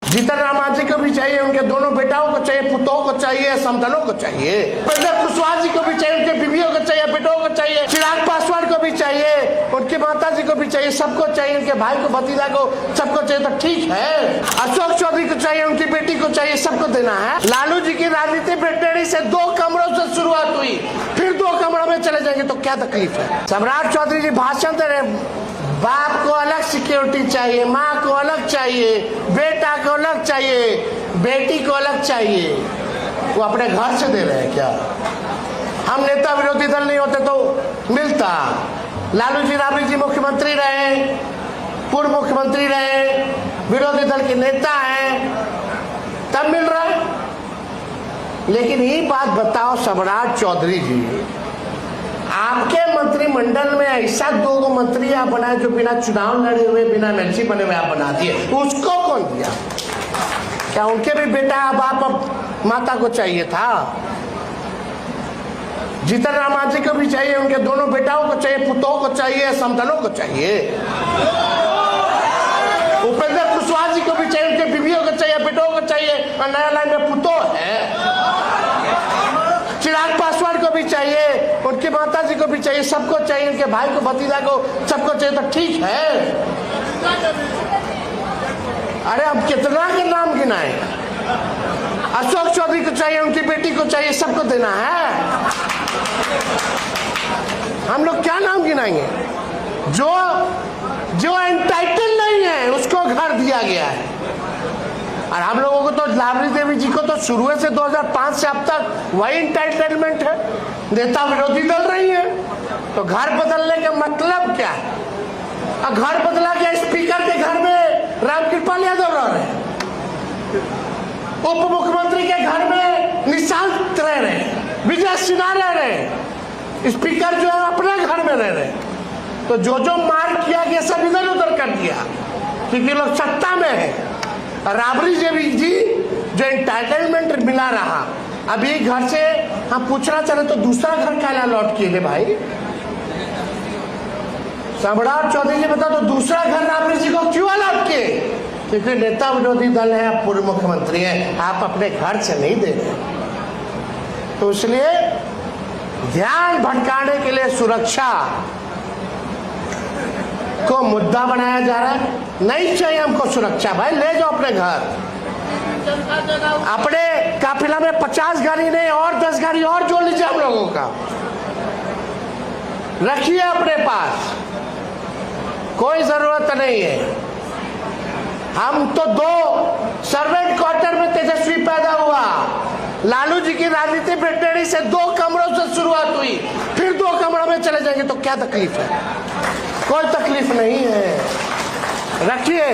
जीतन राम मांझी को भी चाहिए, उनके दोनों बेटाओं को चाहिए, पुतों को चाहिए, समधनों को चाहिए, उपेंद्र कुशवाहा जी को भी चाहिए, उनके बीवियों को चाहिए, बेटों को चाहिए, चिराग पासवान को भी चाहिए, उनकी माता जी को भी चाहिए, सबको चाहिए, उनके भाई को, भतीजा को, सबको चाहिए। तो ठीक है, अशोक चौधरी को चाहिए, उनकी बेटी को चाहिए, सबको देना है। लालू जी की राजनीति ब्रिटेनी से 2 कमरों से शुरुआत हुई, फिर 2 कमरों में चले जाएंगे तो क्या तकलीफ है। सम्राट चौधरी जी भाषण दे रहे, बाप को अलग सिक्योरिटी चाहिए, माँ को अलग चाहिए, बेटा को अलग चाहिए, बेटी को अलग चाहिए। वो अपने घर से दे रहे हैं क्या? हम नेता विरोधी दल नहीं होते तो मिलता। लालू जी राबड़ी जी मुख्यमंत्री रहे, पूर्व मुख्यमंत्री रहे, विरोधी दल के नेता हैं, तब मिल रहा है। लेकिन ये बात बताओ सम्राट चौधरी जी, आपके मंत्रिमंडल में ऐसा 2 मंत्री आप बनाए जो बिना चुनाव लड़े हुए, बिना एमएलसी बने हुए आप बना दिए, उसको कौन दिया? क्या उनके भी बेटा बाप माता को चाहिए था? जीतन राम मांझी को भी चाहिए, उनके दोनों बेटाओं को चाहिए, पुतों को चाहिए, समधनों को चाहिए, उपेंद्र कुशवाहा जी को भी चाहिए, उनके बीवियों को चाहिए, बेटों को चाहिए, और नया लाइन में पुतों है। चिराग पासवान को भी चाहिए, उनकी माता जी को भी चाहिए, सबको चाहिए, उनके भाई को, भतीजा को, सबको चाहिए। तो ठीक है। अरे अब कितना के नाम गिनाए? अशोक चौधरी को चाहिए, उनकी बेटी को चाहिए, सबको देना है। हम लोग क्या नाम गिनाएंगे? जो एंटाइटल नहीं है उसको घर दिया गया है। और हम लोगों को तो राबड़ी देवी जी को तो शुरू से 2005 से अब तक वही एंटाइटलमेंट है। नेता विरोधी दल रही है तो घर बदलने का मतलब क्या है? और घर बदला के स्पीकर के घर में रामकृपाल यादव रह रहे हैं, उप मुख्यमंत्री के घर में निशांत रह रहे हैं, विजय सिन्हा रह रहे हैं, स्पीकर जो है अपने घर में रह रहे हैं। तो जो मार किया गया सब इधर उधर कर दिया क्योंकि लोग सत्ता में है। राबड़ी देवी जी जो एंटाइटलमेंट मिला रहा, अभी घर से हम पूछना चले तो दूसरा घर क्या लौट किए थे भाई? सम्राट चौधरी जी बता तो दूसरा घर राबड़ी जी को क्यों अलॉट किए? क्योंकि नेता विरोधी दल है, आप पूर्व मुख्यमंत्री हैं, आप अपने घर से नहीं दे रहे। तो इसलिए ध्यान भटकाने के लिए सुरक्षा को मुद्दा बनाया जा रहा है। नहीं चाहिए हमको सुरक्षा भाई, ले जाओ अपने घर। अपने काफिला में 50 गाड़ी नहीं और 10 गाड़ी और जोड़ लीजिए हम लोगों का, रखिए अपने पास, कोई जरूरत नहीं है। हम तो 2 सर्वेंट क्वार्टर में तेजस्वी पैदा हुआ। लालू जी की राजनीति ब्रिटेनी से 2 कमरों से शुरुआत हुई, फिर 2 कमरों में चले जाएंगे तो क्या तकलीफ है? कोई तकलीफ नहीं है, रखिए।